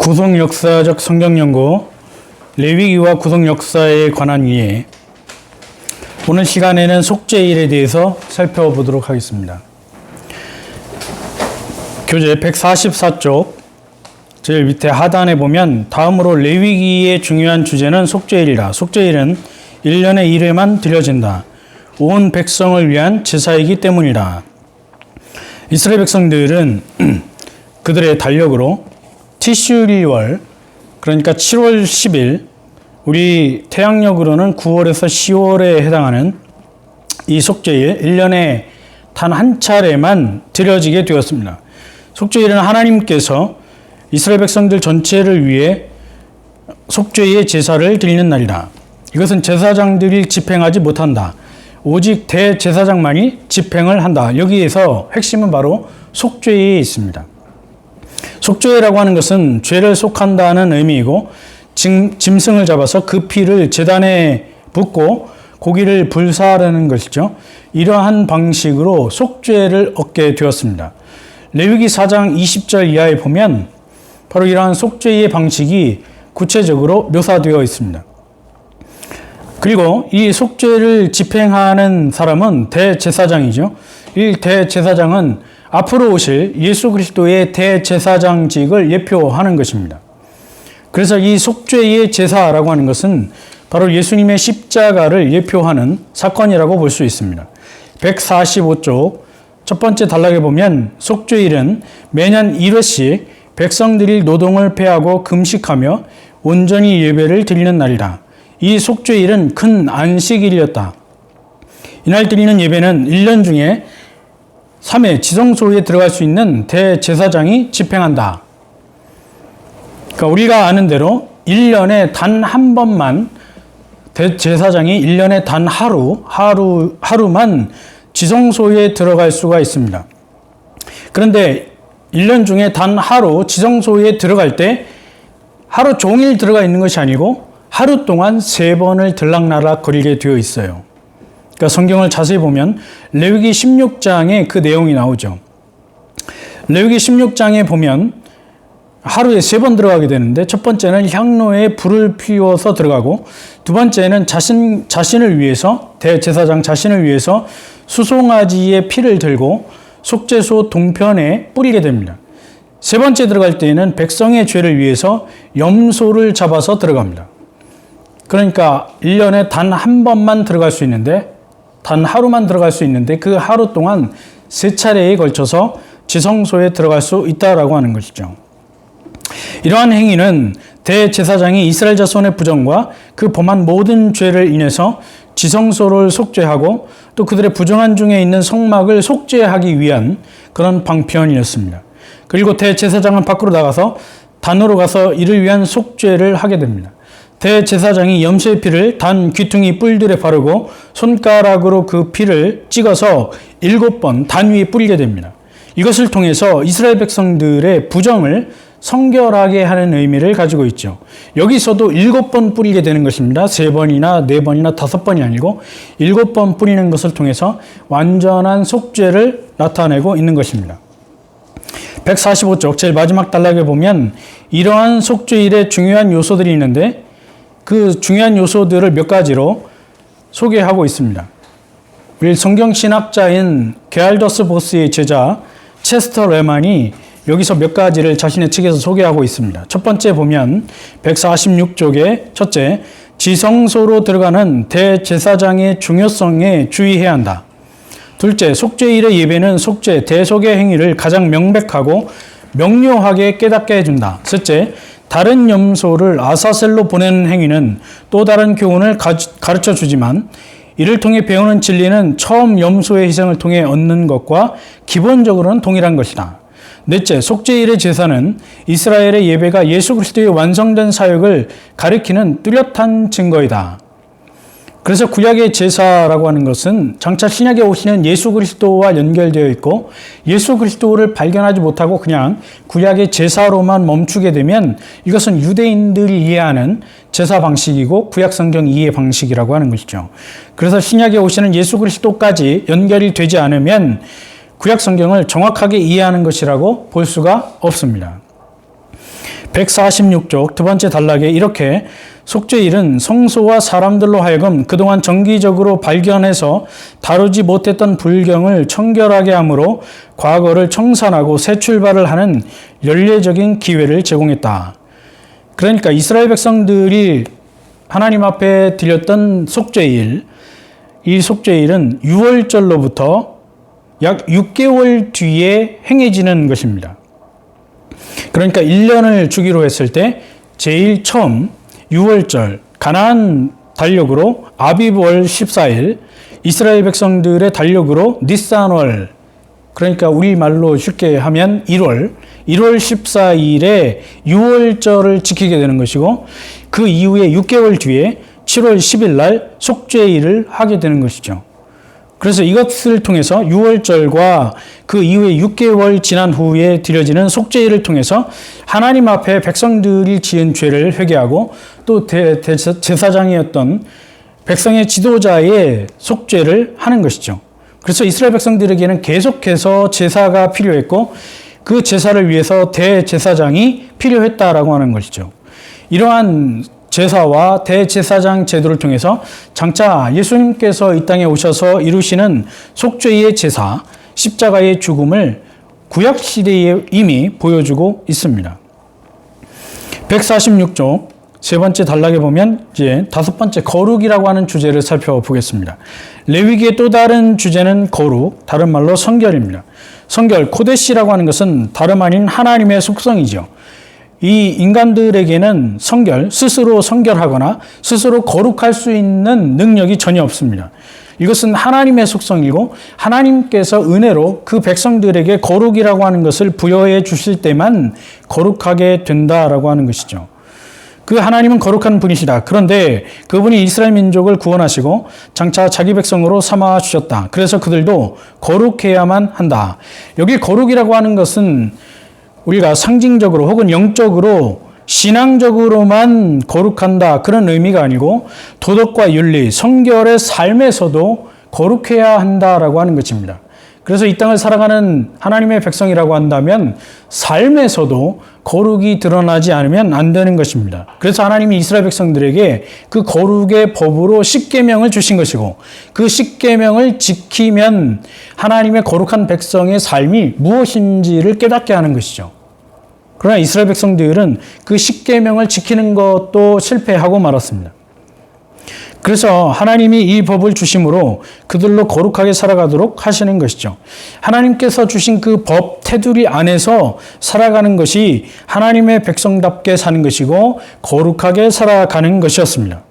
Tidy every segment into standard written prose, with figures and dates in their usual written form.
구속 역사적 성경 연구 레위기와 구속 역사에 관한 이해. 오늘 시간에는 속죄일에 대해서 살펴보도록 하겠습니다. 교재 144쪽 제일 밑에 하단에 보면 다음으로 레위기의 중요한 주제는 속죄일이라. 속죄일은 1년에 1회만 드려진다. 온 백성을 위한 제사이기 때문이라. 이스라엘 백성들은 그들의 달력으로 티슈리월, 그러니까 7월 10일, 우리 태양력으로는 9월에서 10월에 해당하는 이 속죄일 1년에 단 한 차례만 드려지게 되었습니다. 속죄일은 하나님께서 이스라엘 백성들 전체를 위해 속죄의 제사를 드리는 날이다. 이것은 제사장들이 집행하지 못한다. 오직 대제사장만이 집행을 한다. 여기에서 핵심은 바로 속죄에 있습니다. 속죄라고 하는 것은 죄를 속한다는 의미이고, 짐승을 잡아서 그 피를 제단에 붓고 고기를 불사하는 것이죠. 이러한 방식으로 속죄를 얻게 되었습니다. 레위기 4장 20절 이하에 보면 바로 이러한 속죄의 방식이 구체적으로 묘사되어 있습니다. 그리고 이 속죄를 집행하는 사람은 대제사장이죠. 이 대제사장은 앞으로 오실 예수 그리스도의 대제사장직을 예표하는 것입니다. 그래서 이 속죄의 제사라고 하는 것은 바로 예수님의 십자가를 예표하는 사건이라고 볼 수 있습니다. 145쪽 첫 번째 단락에 보면 속죄일은 매년 1회씩 백성들이 노동을 폐하고 금식하며 온전히 예배를 드리는 날이라. 이 속죄일은 큰 안식일이었다. 이날 드리는 예배는 1년 중에 3회 지성소에 들어갈 수 있는 대제사장이 집행한다. 그러니까 우리가 아는 대로 1년에 단 한 번만 대제사장이 1년에 단 하루만 지성소에 들어갈 수가 있습니다. 그런데 1년 중에 단 하루 지성소에 들어갈 때 하루 종일 들어가 있는 것이 아니고 하루 동안 3번을 들락날락 거리게 되어 있어요. 그러니까 성경을 자세히 보면 레위기 16장에 그 내용이 나오죠. 레위기 16장에 보면 하루에 3번 들어가게 되는데, 첫 번째는 향로에 불을 피워서 들어가고, 두 번째는 자신을 위해서, 대제사장 자신을 위해서 수송아지의 피를 들고 속죄소 동편에 뿌리게 됩니다. 세 번째 들어갈 때에는 백성의 죄를 위해서 염소를 잡아서 들어갑니다. 그러니까 1년에 단 한 번만 들어갈 수 있는데, 단 하루만 들어갈 수 있는데 그 하루 동안 3차례에 걸쳐서 지성소에 들어갈 수 있다라고 하는 것이죠. 이러한 행위는 대제사장이 이스라엘 자손의 부정과 그 범한 모든 죄를 인해서 지성소를 속죄하고 또 그들의 부정한 중에 있는 성막을 속죄하기 위한 그런 방편이었습니다. 그리고 대제사장은 밖으로 나가서 단으로 가서 이를 위한 속죄를 하게 됩니다. 대제사장이 염소의 피를 단 귀퉁이 뿔들에 바르고 손가락으로 그 피를 찍어서 7번 단 위에 뿌리게 됩니다. 이것을 통해서 이스라엘 백성들의 부정을 성결하게 하는 의미를 가지고 있죠. 여기서도 7번 뿌리게 되는 것입니다. 3번이나 4번이나 5번이 아니고 7번 뿌리는 것을 통해서 완전한 속죄를 나타내고 있는 것입니다. 145쪽 제일 마지막 단락에 보면 이러한 속죄일의 중요한 요소들이 있는데, 그 중요한 요소들을 몇 가지로 소개하고 있습니다. 우리 성경신학자인 게알더스 보스의 제자 체스터 레만이 여기서 몇 가지를 자신의 책에서 소개하고 있습니다. 첫 번째 보면 146쪽에 첫째, 지성소로 들어가는 대제사장의 중요성에 주의해야 한다. 둘째, 속죄일의 예배는 속죄, 대속의 행위를 가장 명백하고 명료하게 깨닫게 해준다. 셋째, 다른 염소를 아사셀로 보내는 행위는 또 다른 교훈을 가르쳐 주지만 이를 통해 배우는 진리는 처음 염소의 희생을 통해 얻는 것과 기본적으로는 동일한 것이다. 넷째, 속죄일의 제사는 이스라엘의 예배가 예수 그리스도의 완성된 사역을 가리키는 뚜렷한 증거이다. 그래서 구약의 제사라고 하는 것은 장차 신약에 오시는 예수 그리스도와 연결되어 있고, 예수 그리스도를 발견하지 못하고 그냥 구약의 제사로만 멈추게 되면 이것은 유대인들이 이해하는 제사 방식이고 구약 성경 이해 방식이라고 하는 것이죠. 그래서 신약에 오시는 예수 그리스도까지 연결이 되지 않으면 구약 성경을 정확하게 이해하는 것이라고 볼 수가 없습니다. 146쪽 두 번째 단락에 이렇게 속죄일은 성소와 사람들로 하여금 그동안 정기적으로 발견해서 다루지 못했던 불경을 청결하게 함으로 과거를 청산하고 새 출발을 하는 연례적인 기회를 제공했다. 그러니까 이스라엘 백성들이 하나님 앞에 드렸던 속죄일, 이 속죄일은 유월절로부터 약 6개월 뒤에 행해지는 것입니다. 그러니까 1년을 주기로 했을 때 제일 처음 6월절 가나안 달력으로 아비브월 14일, 이스라엘 백성들의 달력으로 니산월, 그러니까 우리말로 쉽게 하면 1월 14일에 6월절을 지키게 되는 것이고, 그 이후에 6개월 뒤에 7월 10일 날 속죄일을 하게 되는 것이죠. 그래서 이것을 통해서 6월절과 그 이후에 6개월 지난 후에 드려지는 속죄일을 통해서 하나님 앞에 백성들이 지은 죄를 회개하고 또 제사장이었던 백성의 지도자의 속죄를 하는 것이죠. 그래서 이스라엘 백성들에게는 계속해서 제사가 필요했고 그 제사를 위해서 대제사장이 필요했다라고 하는 것이죠. 이러한 제사와 대제사장 제도를 통해서 장차 예수님께서 이 땅에 오셔서 이루시는 속죄의 제사, 십자가의 죽음을 구약시대에 이미 보여주고 있습니다. 146쪽 세 번째 단락에 보면 이제 다섯 번째 거룩이라고 하는 주제를 살펴보겠습니다. 레위기의 또 다른 주제는 거룩, 다른 말로 성결입니다. 성결, 코데시라고 하는 것은 다름 아닌 하나님의 속성이죠. 이 인간들에게는 스스로 성결하거나 스스로 거룩할 수 있는 능력이 전혀 없습니다. 이것은 하나님의 속성이고 하나님께서 은혜로 그 백성들에게 거룩이라고 하는 것을 부여해 주실 때만 거룩하게 된다라고 하는 것이죠. 그 하나님은 거룩한 분이시다. 그런데 그분이 이스라엘 민족을 구원하시고 장차 자기 백성으로 삼아 주셨다. 그래서 그들도 거룩해야만 한다. 여기 거룩이라고 하는 것은 우리가 상징적으로 혹은 영적으로 신앙적으로만 거룩한다 그런 의미가 아니고 도덕과 윤리, 성결의 삶에서도 거룩해야 한다라고 하는 것입니다. 그래서 이 땅을 살아가는 하나님의 백성이라고 한다면 삶에서도 거룩이 드러나지 않으면 안 되는 것입니다. 그래서 하나님이 이스라엘 백성들에게 그 거룩의 법으로 십계명을 주신 것이고 그 십계명을 지키면 하나님의 거룩한 백성의 삶이 무엇인지를 깨닫게 하는 것이죠. 그러나 이스라엘 백성들은 그 십계명을 지키는 것도 실패하고 말았습니다. 그래서 하나님이 이 법을 주심으로 그들로 거룩하게 살아가도록 하시는 것이죠. 하나님께서 주신 그 법 테두리 안에서 살아가는 것이 하나님의 백성답게 사는 것이고 거룩하게 살아가는 것이었습니다.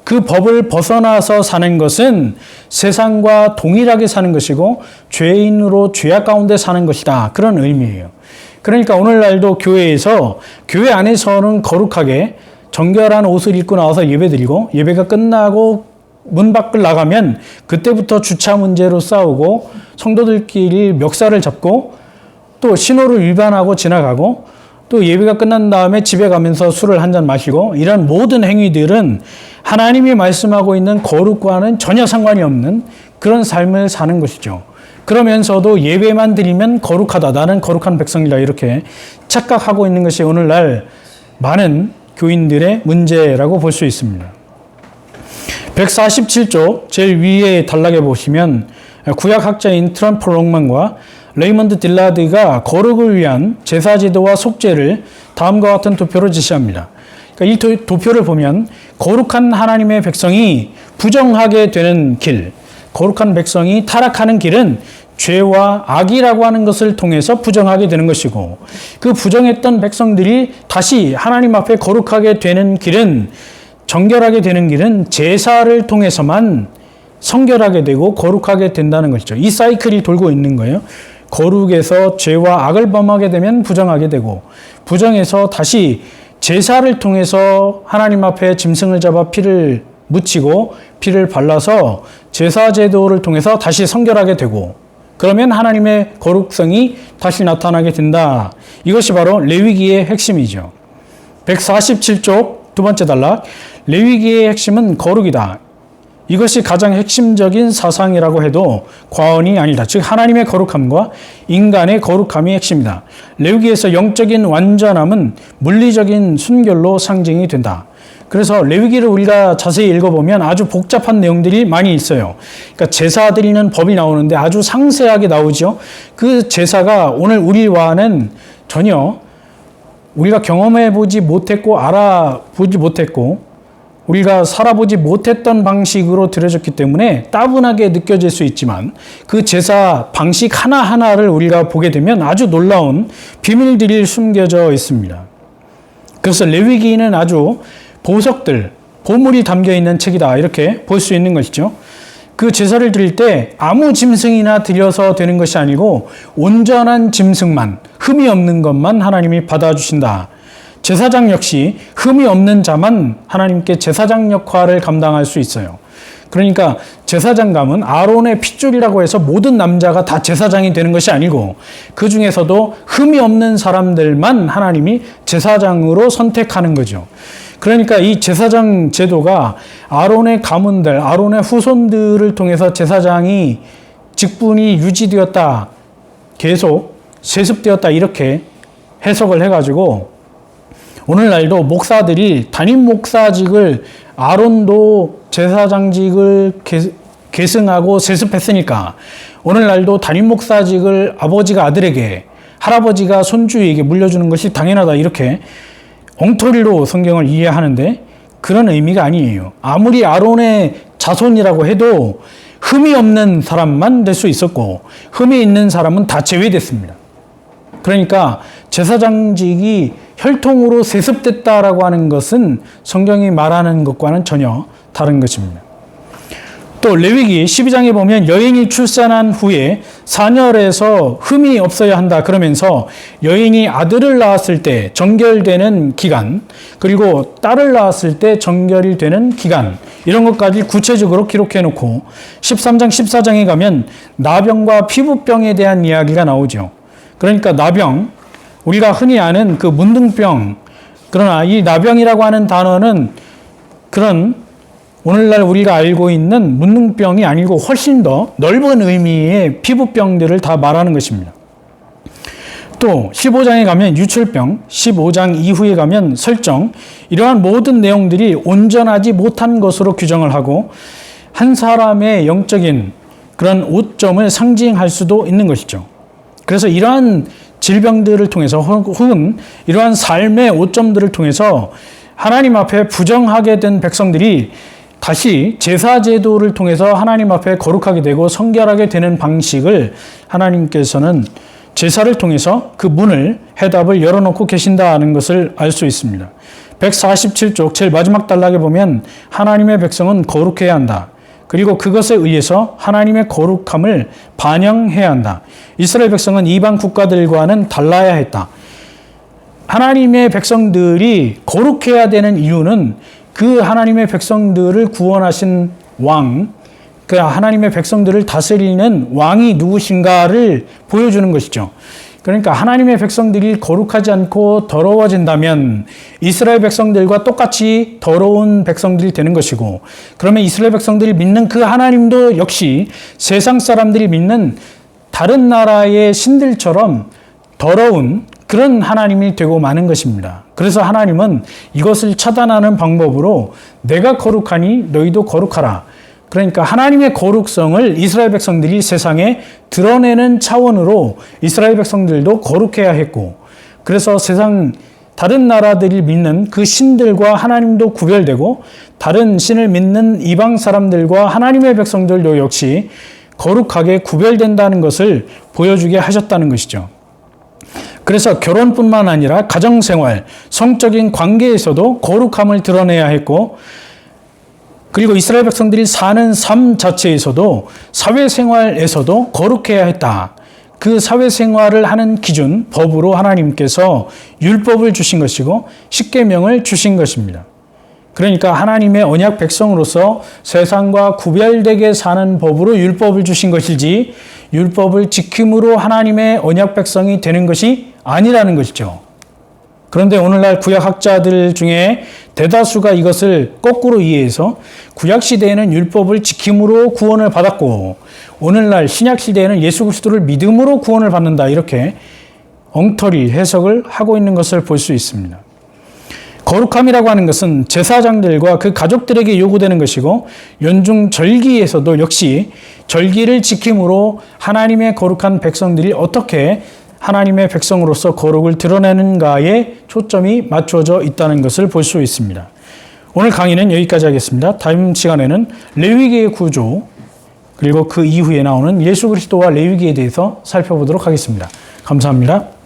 그 법을 벗어나서 사는 것은 세상과 동일하게 사는 것이고 죄인으로 죄악 가운데 사는 것이다. 그런 의미예요. 그러니까 오늘날도 교회 안에서는 거룩하게 정결한 옷을 입고 나와서 예배드리고 예배가 끝나고 문 밖을 나가면 그때부터 주차 문제로 싸우고 성도들끼리 멱살을 잡고 또 신호를 위반하고 지나가고 또 예배가 끝난 다음에 집에 가면서 술을 한잔 마시고 이런 모든 행위들은 하나님이 말씀하고 있는 거룩과는 전혀 상관이 없는 그런 삶을 사는 것이죠. 그러면서도 예배만 드리면 거룩하다. 나는 거룩한 백성이다. 이렇게 착각하고 있는 것이 오늘날 많은 교인들의 문제라고 볼 수 있습니다. 147쪽 제일 위에 단락에 보시면 구약학자인 트럼프 롱만과 레이먼드 딜라드가 거룩을 위한 제사제도와 속죄를 다음과 같은 도표로 제시합니다. 그러니까 이 도표를 보면 거룩한 하나님의 백성이 부정하게 되는 길, 거룩한 백성이 타락하는 길은 죄와 악이라고 하는 것을 통해서 부정하게 되는 것이고 그 부정했던 백성들이 다시 하나님 앞에 거룩하게 되는 길은 정결하게 되는 길은 제사를 통해서만 성결하게 되고 거룩하게 된다는 것이죠. 이 사이클이 돌고 있는 거예요. 거룩에서 죄와 악을 범하게 되면 부정하게 되고 부정에서 다시 제사를 통해서 하나님 앞에 짐승을 잡아 피를 묻히고 피를 발라서 제사 제도를 통해서 다시 성결하게 되고 그러면 하나님의 거룩성이 다시 나타나게 된다. 이것이 바로 레위기의 핵심이죠. 147쪽 두 번째 단락 레위기의 핵심은 거룩이다. 이것이 가장 핵심적인 사상이라고 해도 과언이 아니다. 즉 하나님의 거룩함과 인간의 거룩함이 핵심이다. 레위기에서 영적인 완전함은 물리적인 순결로 상징이 된다. 그래서 레위기를 우리가 자세히 읽어보면 아주 복잡한 내용들이 많이 있어요. 그러니까 제사 드리는 법이 나오는데 아주 상세하게 나오죠. 그 제사가 오늘 우리와는 전혀 우리가 경험해보지 못했고 알아보지 못했고 우리가 살아보지 못했던 방식으로 드려졌기 때문에 따분하게 느껴질 수 있지만 그 제사 방식 하나하나를 우리가 보게 되면 아주 놀라운 비밀들이 숨겨져 있습니다. 그래서 레위기는 아주 보석들, 보물이 담겨있는 책이다 이렇게 볼 수 있는 것이죠. 그 제사를 드릴 때 아무 짐승이나 드려서 되는 것이 아니고 온전한 짐승만, 흠이 없는 것만 하나님이 받아주신다. 제사장 역시 흠이 없는 자만 하나님께 제사장 역할을 감당할 수 있어요. 그러니까 제사장감은 아론의 핏줄이라고 해서 모든 남자가 다 제사장이 되는 것이 아니고 그 중에서도 흠이 없는 사람들만 하나님이 제사장으로 선택하는 거죠. 그러니까 이 제사장 제도가 아론의 가문들, 아론의 후손들을 통해서 제사장이 직분이 유지되었다, 계속 세습되었다 이렇게 해석을 해가지고 오늘날도 목사들이 담임 목사직을 아론도 제사장직을 계승하고 세습했으니까 오늘날도 담임 목사직을 아버지가 아들에게 할아버지가 손주에게 물려주는 것이 당연하다 이렇게 엉터리로 성경을 이해하는데 그런 의미가 아니에요. 아무리 아론의 자손이라고 해도 흠이 없는 사람만 될 수 있었고 흠이 있는 사람은 다 제외됐습니다. 그러니까 제사장직이 혈통으로 세습됐다라고 하는 것은 성경이 말하는 것과는 전혀 다른 것입니다. 또 레위기 12장에 보면 여인이 출산한 후에 사녀에서 흠이 없어야 한다 그러면서 여인이 아들을 낳았을 때 정결되는 기간 그리고 딸을 낳았을 때 정결이 되는 기간 이런 것까지 구체적으로 기록해 놓고 13장 14장에 가면 나병과 피부병에 대한 이야기가 나오죠. 그러니까 나병 우리가 흔히 아는 그 문둥병 그러나 이 나병이라고 하는 단어는 그런 오늘날 우리가 알고 있는 문둥병이 아니고 훨씬 더 넓은 의미의 피부병들을 다 말하는 것입니다. 또 15장에 가면 유출병, 15장 이후에 가면 설정 이러한 모든 내용들이 온전하지 못한 것으로 규정을 하고 한 사람의 영적인 그런 오점을 상징할 수도 있는 것이죠. 그래서 이러한 질병들을 통해서 혹은 이러한 삶의 오점들을 통해서 하나님 앞에 부정하게 된 백성들이 다시 제사 제도를 통해서 하나님 앞에 거룩하게 되고 성결하게 되는 방식을 하나님께서는 제사를 통해서 그 문을 해답을 열어놓고 계신다는 것을 알 수 있습니다. 147쪽 제일 마지막 단락에 보면 하나님의 백성은 거룩해야 한다. 그리고 그것에 의해서 하나님의 거룩함을 반영해야 한다. 이스라엘 백성은 이방 국가들과는 달라야 했다. 하나님의 백성들이 거룩해야 되는 이유는 그 하나님의 백성들을 구원하신 왕, 그 하나님의 백성들을 다스리는 왕이 누구신가를 보여주는 것이죠. 그러니까 하나님의 백성들이 거룩하지 않고 더러워진다면 이스라엘 백성들과 똑같이 더러운 백성들이 되는 것이고 그러면 이스라엘 백성들이 믿는 그 하나님도 역시 세상 사람들이 믿는 다른 나라의 신들처럼 더러운 그런 하나님이 되고 마는 것입니다. 그래서 하나님은 이것을 차단하는 방법으로 내가 거룩하니 너희도 거룩하라. 그러니까 하나님의 거룩성을 이스라엘 백성들이 세상에 드러내는 차원으로 이스라엘 백성들도 거룩해야 했고 그래서 세상 다른 나라들이 믿는 그 신들과 하나님도 구별되고 다른 신을 믿는 이방 사람들과 하나님의 백성들도 역시 거룩하게 구별된다는 것을 보여주게 하셨다는 것이죠. 그래서 결혼뿐만 아니라 가정생활, 성적인 관계에서도 거룩함을 드러내야 했고 그리고 이스라엘 백성들이 사는 삶 자체에서도 사회생활에서도 거룩해야 했다. 그 사회생활을 하는 기준, 법으로 하나님께서 율법을 주신 것이고 십계명을 주신 것입니다. 그러니까 하나님의 언약 백성으로서 세상과 구별되게 사는 법으로 율법을 주신 것이지 율법을 지킴으로 하나님의 언약 백성이 되는 것이 아니라는 것이죠. 그런데 오늘날 구약학자들 중에 대다수가 이것을 거꾸로 이해해서 구약시대에는 율법을 지킴으로 구원을 받았고 오늘날 신약시대에는 예수 그리스도를 믿음으로 구원을 받는다, 이렇게 엉터리 해석을 하고 있는 것을 볼 수 있습니다. 거룩함이라고 하는 것은 제사장들과 그 가족들에게 요구되는 것이고 연중 절기에서도 역시 절기를 지킴으로 하나님의 거룩한 백성들이 어떻게 하나님의 백성으로서 거룩을 드러내는가에 초점이 맞춰져 있다는 것을 볼 수 있습니다. 오늘 강의는 여기까지 하겠습니다. 다음 시간에는 레위기의 구조 그리고 그 이후에 나오는 예수 그리스도와 레위기에 대해서 살펴보도록 하겠습니다. 감사합니다.